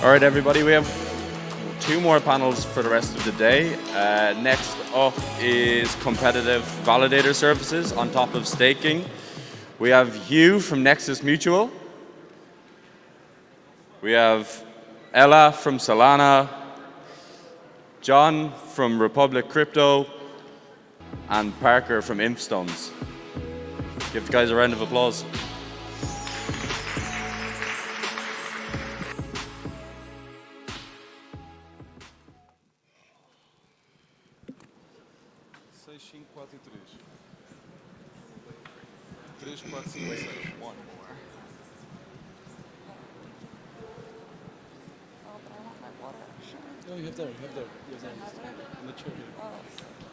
All right, everybody, we have two more panels for the rest of the day. Next up is competitive validator services on top of staking. We have Hugh from Nexus Mutual. We have Ella from Solana, John from Republic Crypto, and Parker from Impstones. Give the guys a round of applause.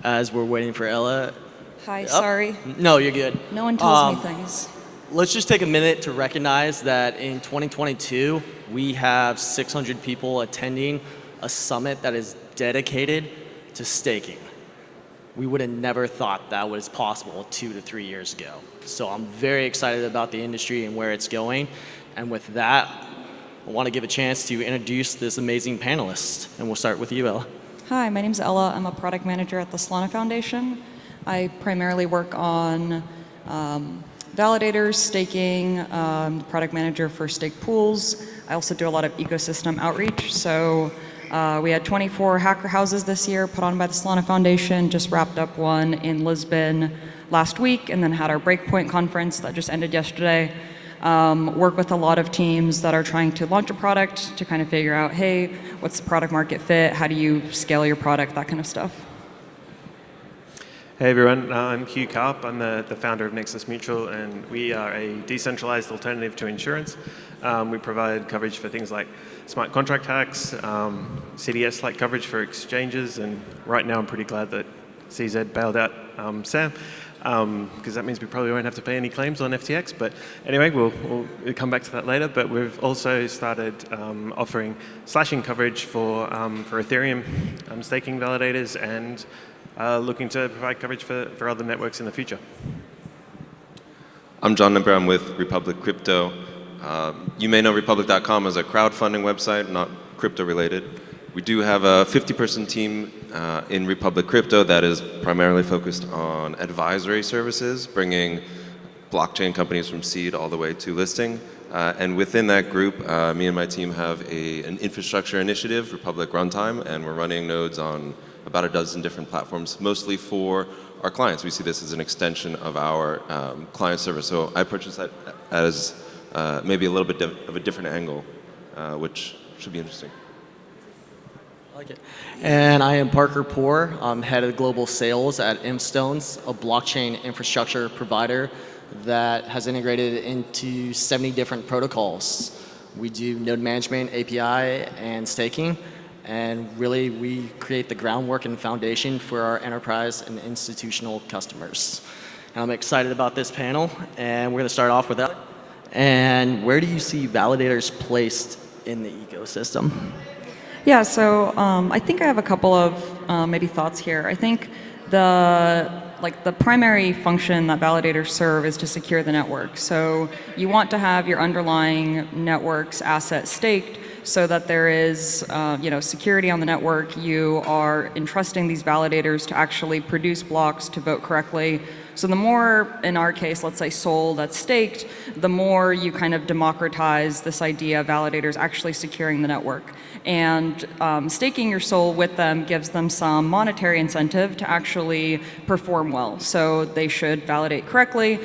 As we're waiting for Ella. Hi, sorry. No, you're good. No one tells me things. Let's just take a minute to recognize that in 2022, we have 600 people attending a summit that is dedicated to staking. We would have never thought that was possible 2 to 3 years ago. So I'm very excited about the industry and where it's going. And with that, I want to give a chance to introduce this amazing panelist. And we'll start with you, Ella. Hi, my name's Ella. I'm a product manager at the Solana Foundation. I primarily work on validators, staking, product manager for stake pools. I also do a lot of ecosystem outreach. So we had 24 hacker houses this year put on by the Solana Foundation, just wrapped up one in Lisbon last week, and then had our Breakpoint conference that just ended yesterday. Work with a lot of teams that are trying to launch a product to kind of figure out, hey, what's the product market fit? How do you scale your product? That kind of stuff. Hey everyone, I'm Hugh Karp. I'm the founder of Nexus Mutual, and we are a decentralized alternative to insurance. We provide coverage for things like smart contract hacks, CDS-like coverage for exchanges, and right now I'm pretty glad that CZ bailed out Sam, because that means we probably won't have to pay any claims on FTX. But anyway, we'll come back to that later. But we've also started offering slashing coverage for Ethereum staking validators, and looking to provide coverage for other networks in the future. I'm John Nimber. I'm with Republic Crypto. You may know Republic.com as a crowdfunding website, not crypto related. We do have a 50-person team in Republic Crypto that is primarily focused on advisory services, bringing blockchain companies from seed all the way to listing. And within that group, me and my team have an infrastructure initiative, Republic Runtime, and we're running nodes on about a dozen different platforms, mostly for our clients. We see this as an extension of our client service. So I approach that as maybe a little bit of a different angle, which should be interesting. I like it. And I am Parker Poor. I'm head of global sales at Impstones, a blockchain infrastructure provider that has integrated into 70 different protocols. We do node management, API, and staking. And really, we create the groundwork and foundation for our enterprise and institutional customers. And I'm excited about this panel, and we're going to start off with that. And where do you see validators placed in the ecosystem? Yeah, so I think I have a couple of maybe thoughts here. I think the primary function that validators serve is to secure the network. So you want to have your underlying network's asset staked so that there is security on the network. You are entrusting these validators to actually produce blocks to vote correctly. So the more, in our case, let's say SOL that's staked, the more you kind of democratize this idea of validators actually securing the network. And staking your SOL with them gives them some monetary incentive to actually perform well. So they should validate correctly,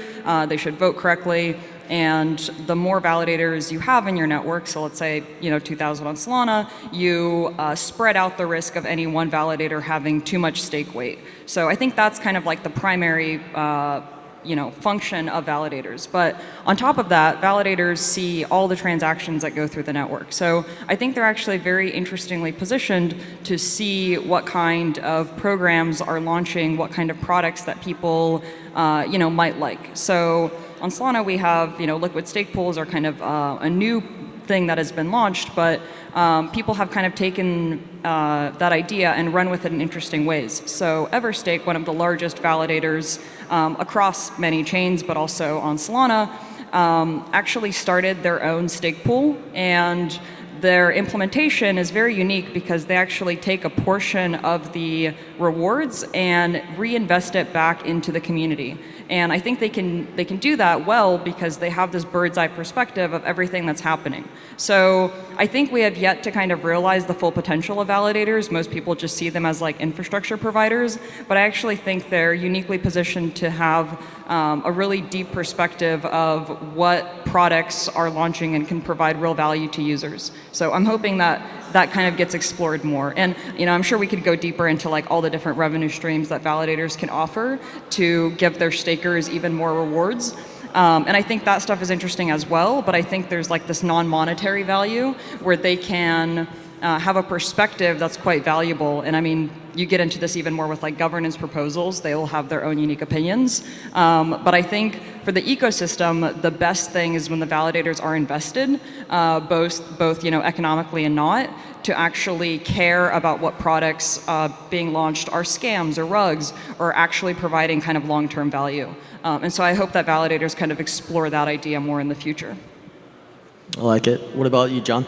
they should vote correctly, and the more validators you have in your network, so let's say 2,000 on Solana, you spread out the risk of any one validator having too much stake weight. So I think that's kind of like the primary function of validators. But on top of that, validators see all the transactions that go through the network. So I think they're actually very interestingly positioned to see what kind of programs are launching, what kind of products that people might like. So on Solana, we have, liquid stake pools are kind of a new thing that has been launched, but people have kind of taken that idea and run with it in interesting ways. So Everstake, one of the largest validators across many chains, but also on Solana, actually started their own stake pool, and their implementation is very unique because they actually take a portion of the rewards and reinvest it back into the community. And I think they can do that well because they have this bird's eye perspective of everything that's happening. So I think we have yet to kind of realize the full potential of validators. Most people just see them as like infrastructure providers, but I actually think they're uniquely positioned to have a really deep perspective of what products are launching and can provide real value to users. So I'm hoping that that kind of gets explored more. And I'm sure we could go deeper into like all the different revenue streams that validators can offer to give their stakers even more rewards. And I think that stuff is interesting as well, but I think there's like this non-monetary value where they can have a perspective that's quite valuable. And I mean, you get into this even more with like governance proposals. They will have their own unique opinions. But I think for the ecosystem, the best thing is when the validators are invested, both economically and not, to actually care about what products being launched are scams or rugs, or actually providing kind of long-term value. And so I hope that validators kind of explore that idea more in the future. I like it. What about you, John?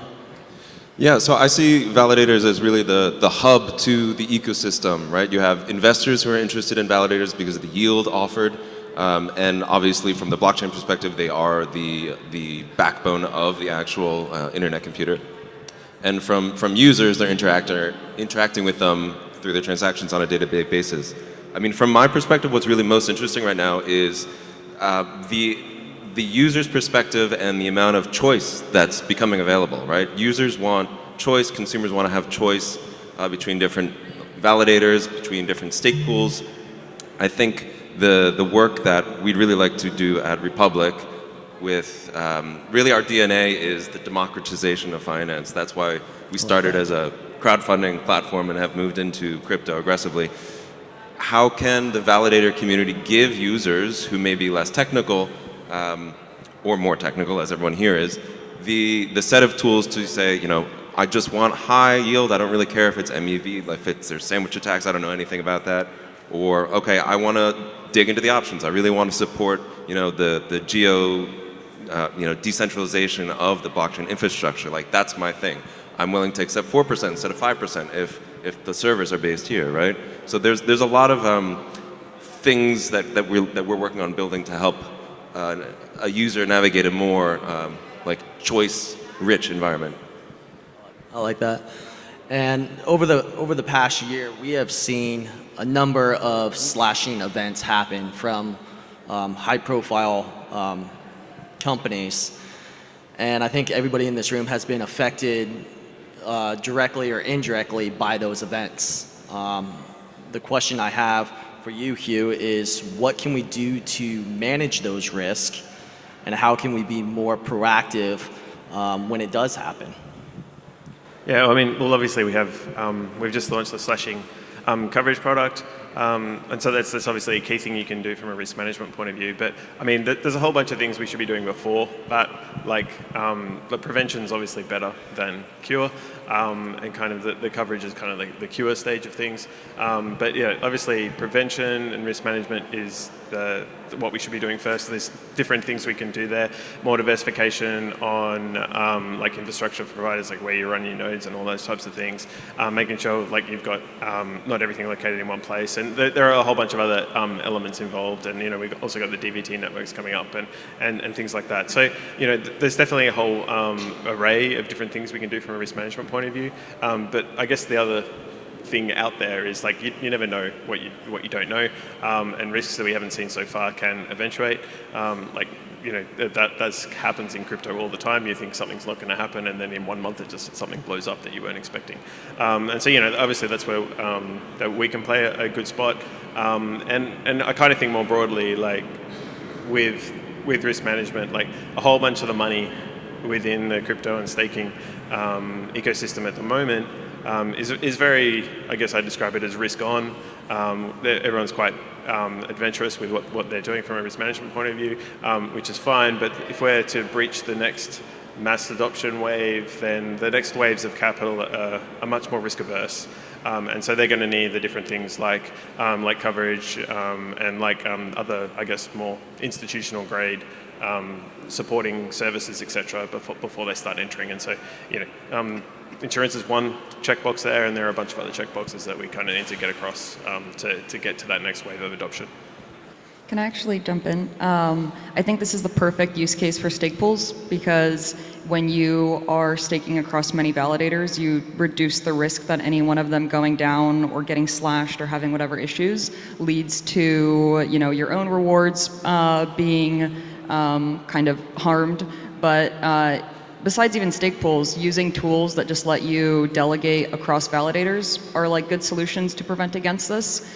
Yeah, so I see validators as really the hub to the ecosystem, right? You have investors who are interested in validators because of the yield offered, and obviously from the blockchain perspective, they are the backbone of the actual internet computer. And from users, they're interacting with them through their transactions on a day-to-day basis. I mean, from my perspective, what's really most interesting right now is the user's perspective and the amount of choice that's becoming available, right? Users want choice, consumers want to have choice between different validators, between different stake pools. I think the work that we'd really like to do at Republic with, really our DNA is the democratization of finance. That's why we started as a crowdfunding platform and have moved into crypto aggressively. How can the validator community give users who may be less technical or more technical, as everyone here is, the set of tools to say, I just want high yield. I don't really care if it's MEV, if there's sandwich attacks. I don't know anything about that. Or, okay, I want to dig into the options. I really want to support, the decentralization of the blockchain infrastructure. Like, that's my thing. I'm willing to accept 4% instead of 5% if the servers are based here, right? So there's a lot of things that we're working on building to help a user navigate a more choice-rich environment. I like that. And over the past year, we have seen a number of slashing events happen from high-profile companies, and I think everybody in this room has been affected directly or indirectly by those events. The question I have for you, Hugh, is what can we do to manage those risks, and how can we be more proactive when it does happen? Yeah, I mean, well, obviously we've just launched the slashing coverage product, and so that's obviously a key thing you can do from a risk management point of view. But I mean, there's a whole bunch of things we should be doing before that, the prevention is obviously better than cure, and kind of the coverage is kind of the cure stage of things. But yeah, obviously prevention and risk management is what we should be doing first. There's different things we can do there. More diversification on infrastructure providers, like where you run your nodes and all those types of things. Making sure you've got not everything located in one place. And there are a whole bunch of other elements involved. And we've also got the DVT networks coming up and things like that. So there's definitely a whole array of different things we can do from a risk management point of view. But I guess the other thing out there is you never know what you don't know, and risks that we haven't seen so far can eventuate. That happens in crypto all the time. You think something's not going to happen, and then in 1 month something blows up that you weren't expecting. And so obviously that's where that we can play a good spot. And I kind of think more broadly, with risk management, a whole bunch of the money within the crypto and staking ecosystem at the moment is very, I guess I describe it as risk on. Everyone's quite adventurous with what they're doing from a risk management point of view, which is fine. But if we're to breach the next mass adoption wave, then the next waves of capital are much more risk averse. And so they're going to need the different things like coverage and other, I guess, more institutional grade supporting services, etc., before they start entering. And so, insurance is one checkbox there, and there are a bunch of other checkboxes that we kind of need to get across to get to that next wave of adoption. Can I actually jump in? I think this is the perfect use case for stake pools, because when you are staking across many validators, you reduce the risk that any one of them going down or getting slashed or having whatever issues leads to your own rewards being kind of harmed. But besides even stake pools, using tools that just let you delegate across validators are like good solutions to prevent against this.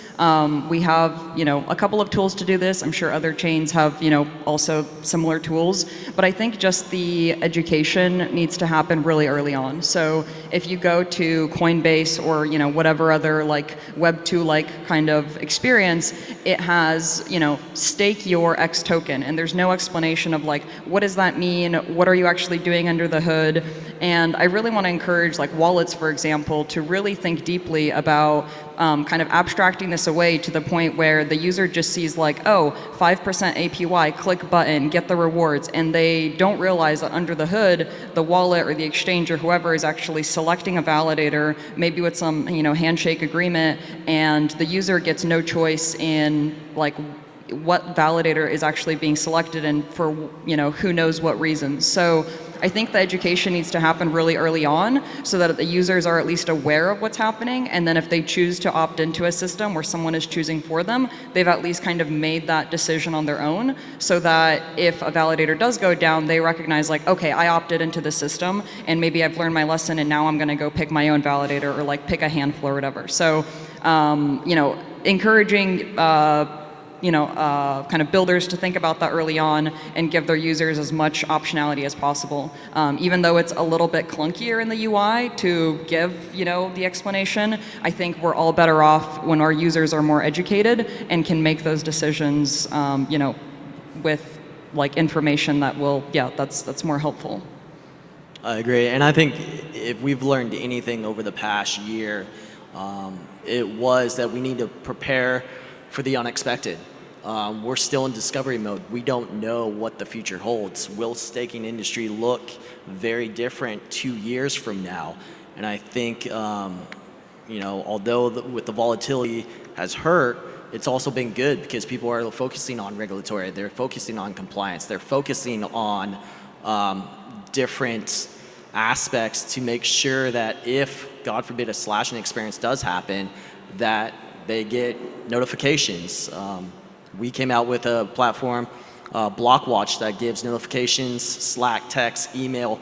We have, a couple of tools to do this. I'm sure other chains have, also similar tools. But I think just the education needs to happen really early on. So if you go to Coinbase or, whatever other like Web 2-like kind of experience, it has, stake your X token. And there's no explanation of like, what does that mean? What are you actually doing under the hood? And I really want to encourage like wallets, for example, to really think deeply about kind of abstracting this away to the point where the user just sees like, oh, 5% APY, click button, get the rewards, and they don't realize that under the hood, the wallet or the exchange or whoever is actually selecting a validator, maybe with some handshake agreement, and the user gets no choice in like what validator is actually being selected and for who knows what reasons. So I think the education needs to happen really early on so that the users are at least aware of what's happening, and then if they choose to opt into a system where someone is choosing for them, they've at least kind of made that decision on their own, so that if a validator does go down, they recognize like, okay, I opted into the system and maybe I've learned my lesson and now I'm going to go pick my own validator or like pick a handful or whatever. So encouraging kind of builders to think about that early on and give their users as much optionality as possible. Even though it's a little bit clunkier in the UI to give, the explanation, I think we're all better off when our users are more educated and can make those decisions, with like information that will, that's more helpful. I agree, and I think if we've learned anything over the past year, it was that we need to prepare for the unexpected. We're still in discovery mode. We don't know what the future holds. Will staking industry look very different 2 years from now? And I think, although with the volatility has hurt, it's also been good because people are focusing on regulatory. They're focusing on compliance. They're focusing on different aspects to make sure that if, God forbid, a slashing experience does happen, that they get notifications. We came out with a platform, Blockwatch, that gives notifications, Slack, text, email.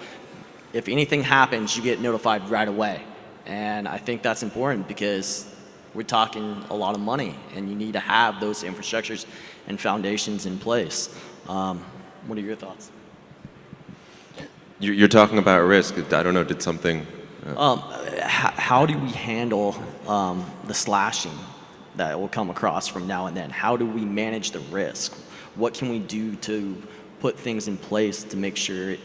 If anything happens, you get notified right away. And I think that's important because we're talking a lot of money and you need to have those infrastructures and foundations in place. What are your thoughts? You're talking about risk. I don't know, did something... How do we handle the slashing that will come across from now and then? How do we manage the risk? What can we do to put things in place to make sure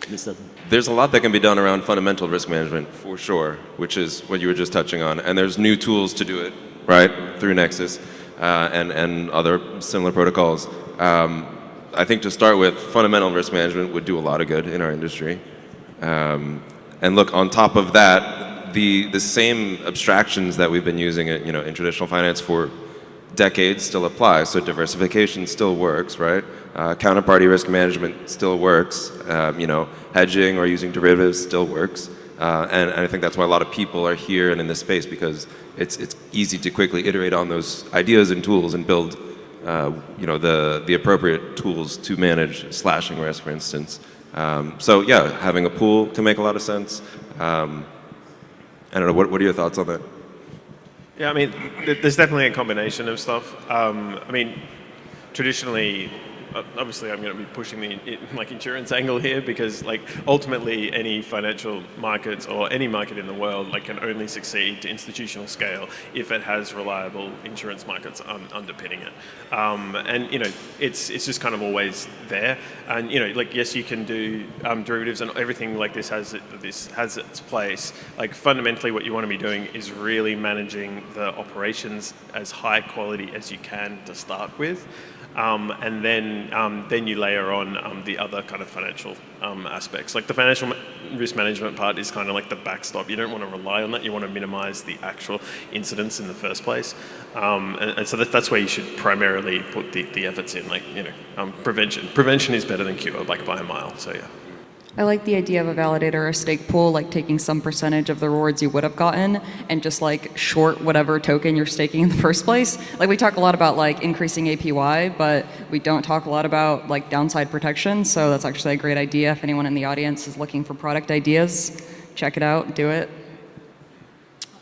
this doesn't... There's a lot that can be done around fundamental risk management, for sure, which is what you were just touching on. And there's new tools to do it, right, through Nexus and other similar protocols. I think to start with, fundamental risk management would do a lot of good in our industry. And look, on top of that, the same abstractions that we've been using in traditional finance for decades still apply. So diversification still works, right? Counterparty risk management still works. Hedging or using derivatives still works. And I think that's why a lot of people are here and in this space, because it's easy to quickly iterate on those ideas and tools and build the appropriate tools to manage slashing risk, for instance. So yeah, having a pool can make a lot of sense. I don't know, what are your thoughts on that? Yeah, I mean, there's definitely a combination of stuff. Traditionally, obviously I'm going to be pushing the insurance angle here because ultimately any financial markets or any market in the world can only succeed to institutional scale if it has reliable insurance markets underpinning it. It's just kind of always there. And yes, you can do derivatives and everything like this has its place. Fundamentally what you want to be doing is really managing the operations as high quality as you can to start with. And then you layer on the other kind of financial aspects. Like the financial risk management part is kind of like the backstop. You don't want to rely on that. You want to minimize the actual incidents in the first place. And so that's where you should primarily put the efforts in, like, prevention. Prevention is better than cure, like by a mile, so yeah. I like the idea of a validator or a stake pool, like taking some percentage of the rewards you would have gotten and just like short whatever token you're staking in the first place. Like we talk a lot about like increasing APY, but we don't talk a lot about like downside protection. So that's actually a great idea. If anyone in the audience is looking for product ideas, check it out, do it.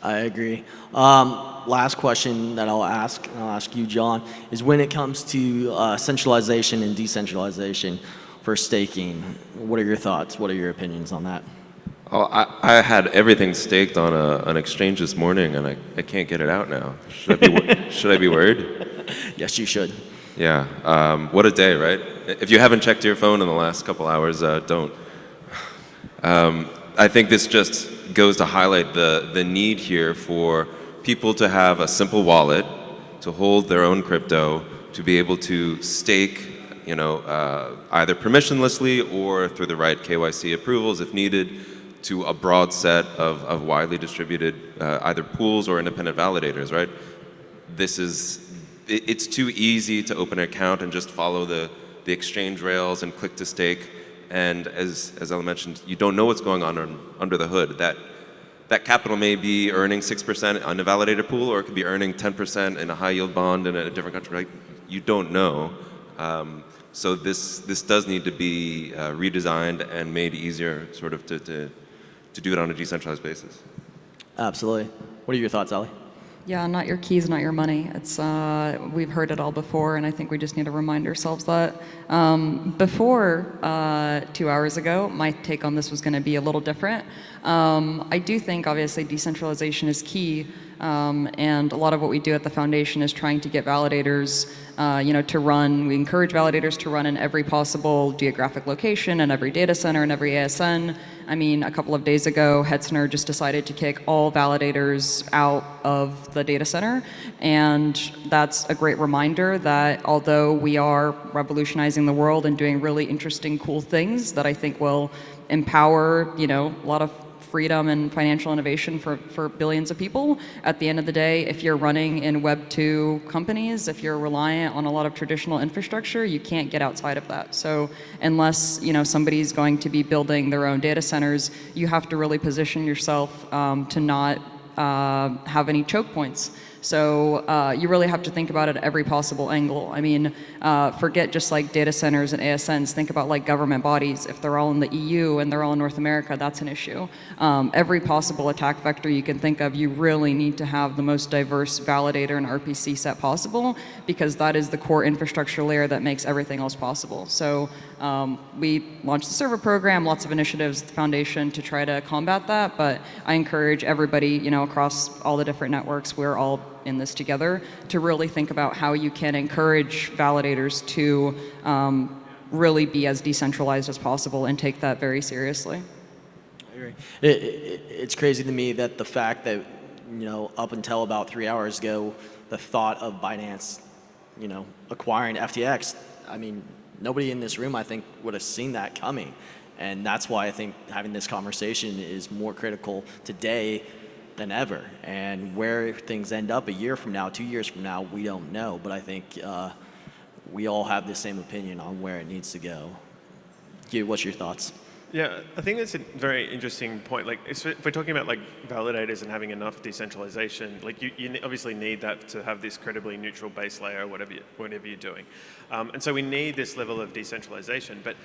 I agree. Last question that I'll ask you, John, is when it comes to centralization and decentralization for staking, what are your thoughts? What are your opinions on that? Oh, I had everything staked on an exchange this morning, and I can't get it out now. Should I be worried? Yes, you should. Yeah. What a day, right? If you haven't checked your phone in the last couple hours, don't. I think this just goes to highlight the need here for people to have a simple wallet, to hold their own crypto, to be able to stake, either permissionlessly or through the right KYC approvals if needed, to a broad set of widely distributed either pools or independent validators, right? It's too easy to open an account and just follow the exchange rails and click to stake. And as Ella mentioned, you don't know what's going on under the hood. That capital may be earning 6% on a validator pool, or it could be earning 10% in a high yield bond in a different country, right? You don't know. So this does need to be redesigned and made easier sort of to do it on a decentralized basis. Absolutely. What are your thoughts, Ali? Yeah, not your keys, not your money. It's we've heard it all before, and I think we just need to remind ourselves that. Before 2 hours ago, my take on this was going to be a little different. I do think, obviously, decentralization is key, and a lot of what we do at the foundation is trying to get validators, to run. We encourage validators to run in every possible geographic location, and every data center, and every ASN. I mean, a couple of days ago, Hetzner just decided to kick all validators out of the data center, and that's a great reminder that although we are revolutionizing the world and doing really interesting, cool things that I think will empower, a lot of freedom and financial innovation for billions of people. At the end of the day, if you're running in Web 2 companies, if you're reliant on a lot of traditional infrastructure, you can't get outside of that. So unless somebody's going to be building their own data centers, you have to really position yourself to not have any choke points. So you really have to think about it at every possible angle. I mean, forget just like data centers and ASNs. Think about like government bodies. If they're all in the EU and they're all in North America, that's an issue. Every possible attack vector you can think of, you really need to have the most diverse validator and RPC set possible, because that is the core infrastructure layer that makes everything else possible. So we launched the server program, lots of initiatives at the foundation to try to combat that, but I encourage everybody, across all the different networks, we're all in this together, to really think about how you can encourage validators to really be as decentralized as possible and take that very seriously. I agree. It's crazy to me that the fact that, up until about 3 hours ago, the thought of Binance, acquiring FTX, I mean, nobody in this room, I think, would have seen that coming. And that's why I think having this conversation is more critical today than ever. And where things end up a year from now, 2 years from now, we don't know. But I think we all have the same opinion on where it needs to go. Hugh, what's your thoughts? Yeah, I think that's a very interesting point. Like, if we're talking about like validators and having enough decentralization, like you obviously need that to have this credibly neutral base layer, whatever you're doing. And so we need this level of decentralization, but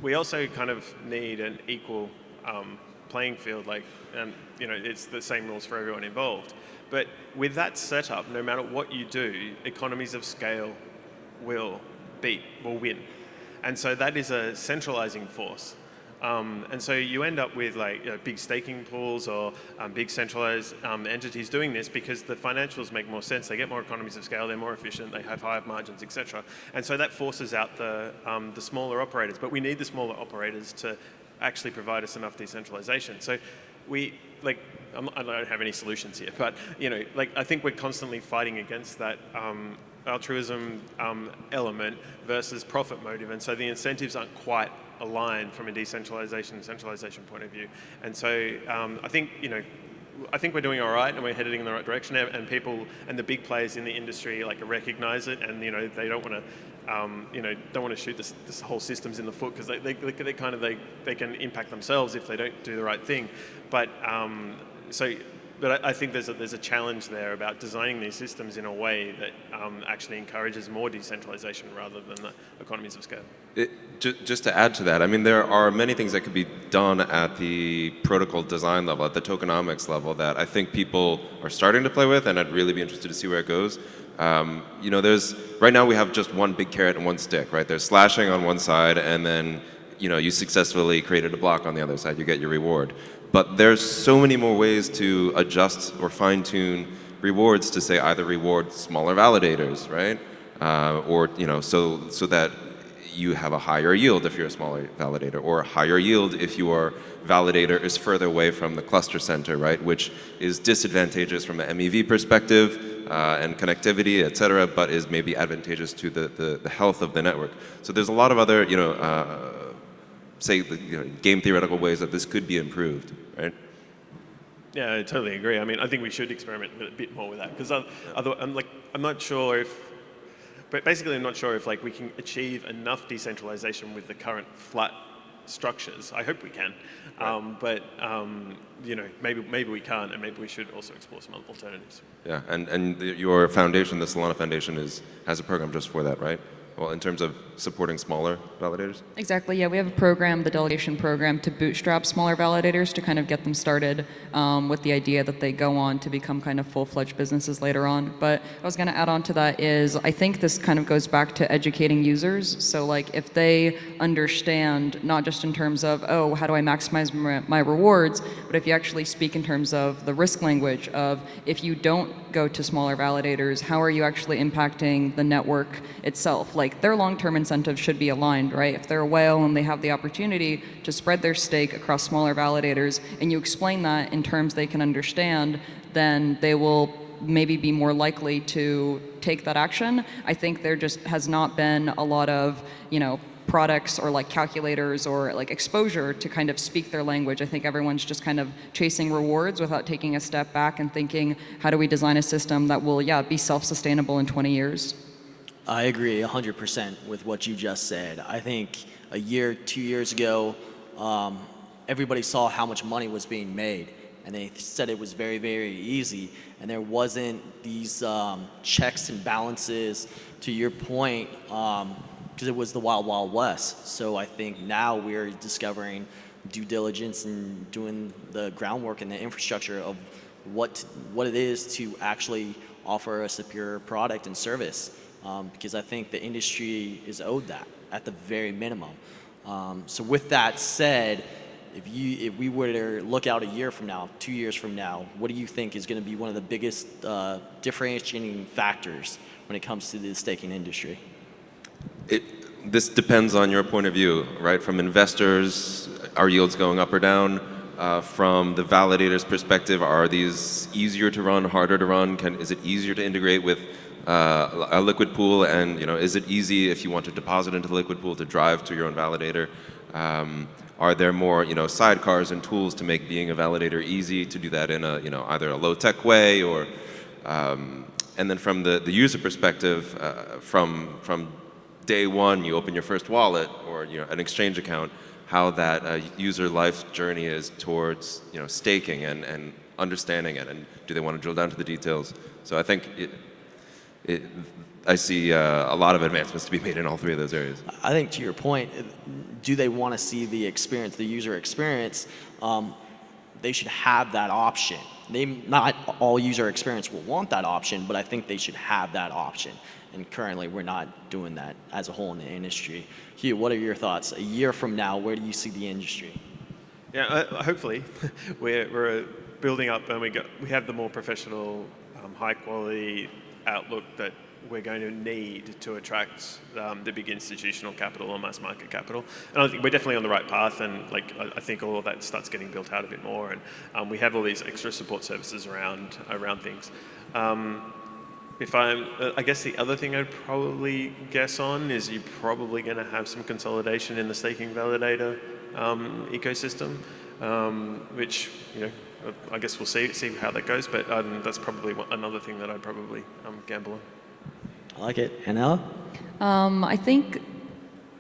we also kind of need an equal playing field. Like, it's the same rules for everyone involved. But with that setup, no matter what you do, economies of scale will win. And so that is a centralizing force. And so you end up with like big staking pools or big centralized entities doing this because the financials make more sense. They get more economies of scale. They're more efficient. They have higher margins, etc. And so that forces out the smaller operators. But we need the smaller operators to actually provide us enough decentralization. So I don't have any solutions here, but I think we're constantly fighting against that altruism element versus profit motive, and so the incentives aren't quite aligned from a decentralization and centralization point of view. And so I think we're doing all right, and we're heading in the right direction. And people and the big players in the industry recognize it, and they don't want to don't want to shoot this whole systems in the foot, because they can impact themselves if they don't do the right thing. But But I think there's a challenge there about designing these systems in a way that actually encourages more decentralization rather than the economies of scale. Just to add to that, I mean, there are many things that could be done at the protocol design level, at the tokenomics level, that I think people are starting to play with, and I'd really be interested to see where it goes. Right now we have just one big carrot and one stick, right? There's slashing on one side, and then you successfully created a block on the other side, you get your reward. But there's so many more ways to adjust or fine-tune rewards to, say, either reward smaller validators, right? Or so that you have a higher yield if you're a smaller validator, or a higher yield if your validator is further away from the cluster center, right? Which is disadvantageous from an MEV perspective and connectivity, et cetera, but is maybe advantageous to the health of the network. So there's a lot of other, game theoretical ways that this could be improved, right? Yeah, I totally agree. I mean, I think we should experiment a bit more with that, because I'm not sure if we can achieve enough decentralization with the current flat structures. I hope we can, right. Maybe we can't, and maybe we should also explore some alternatives. Yeah, and your foundation, the Solana Foundation, has a program just for that, right? Well, in terms of supporting smaller validators? Exactly, yeah. We have a program, the delegation program, to bootstrap smaller validators to kind of get them started with the idea that they go on to become kind of full-fledged businesses later on. But I was going to add on to that is I think this kind of goes back to educating users. So if they understand, not just in terms of, oh, how do I maximize my rewards, but if you actually speak in terms of the risk language of if you don't go to smaller validators, how are you actually impacting the network itself? Their long-term incentives should be aligned, right? If they're a whale and they have the opportunity to spread their stake across smaller validators, and you explain that in terms they can understand, then they will maybe be more likely to take that action. I think there just has not been a lot of, products or calculators or exposure to kind of speak their language. I think everyone's just kind of chasing rewards without taking a step back and thinking, how do we design a system that will, be self-sustainable in 20 years? I agree 100% with what you just said. I think a year, 2 years ago, everybody saw how much money was being made, and they said it was very, very easy, and there wasn't these checks and balances, to your point, because it was the wild, wild west. So I think now we're discovering due diligence and doing the groundwork and the infrastructure of what it is to actually offer a superior product and service. Because I think the industry is owed that at the very minimum. So with that said, if we were to look out a year from now, 2 years from now, what do you think is going to be one of the biggest differentiating factors when it comes to the staking industry? This depends on your point of view, right? From investors, are yields going up or down? From the validator's perspective, are these easier to run, harder to run? Is it easier to integrate with a liquid pool, and is it easy if you want to deposit into the liquid pool to drive to your own validator? Are there more sidecars and tools to make being a validator easy, to do that in a either a low tech way, or and then from the user perspective, from day one you open your first wallet or an exchange account, how that user life journey is towards staking and understanding it, and do they want to drill down to the details? So I think I see a lot of advancements to be made in all three of those areas. I think to your point, do they want to see the experience, the user experience? They should have that option. Not all user experience will want that option, but I think they should have that option. And currently, we're not doing that as a whole in the industry. Hugh, what are your thoughts? A year from now, where do you see the industry? Yeah, hopefully, we're building up, and we have the more professional, high quality outlook that we're going to need to attract the big institutional capital or mass market capital. And I think we're definitely on the right path, and I think all of that starts getting built out a bit more, and we have all these extra support services around things. I guess the other thing I'd probably guess on is you're probably going to have some consolidation in the staking validator ecosystem, which, I guess we'll see how that goes. But that's probably another thing that I'd probably gamble on. I like it. And Ella? I think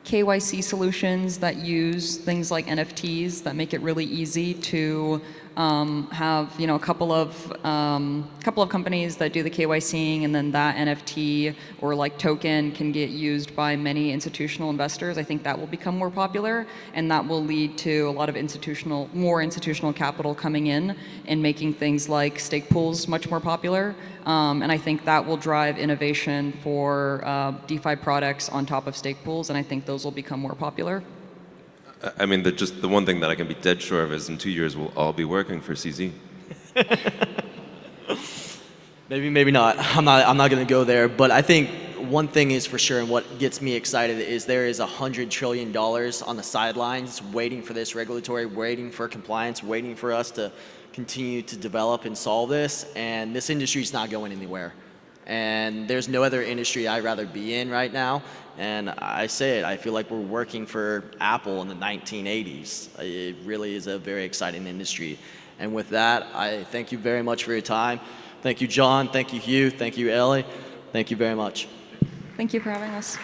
KYC solutions that use things like NFTs that make it really easy to have a couple of companies that do the KYCing, and then that NFT or like token can get used by many institutional investors. I think that will become more popular, and that will lead to a lot of more institutional capital coming in and making things like stake pools much more popular. And I think that will drive innovation for DeFi products on top of stake pools, and I think those will become more popular. I mean, the one thing that I can be dead sure of is in 2 years we'll all be working for CZ. Maybe not. I'm not going to go there. But I think one thing is for sure, and what gets me excited is there is $100 trillion on the sidelines waiting for this regulatory, waiting for compliance, waiting for us to continue to develop and solve this. And this industry is not going anywhere. And there's no other industry I'd rather be in right now. And I say it, I feel like we're working for Apple in the 1980s. It really is a very exciting industry. And with that, I thank you very much for your time. Thank you, John. Thank you, Hugh. Thank you, Ellie. Thank you very much. Thank you for having us.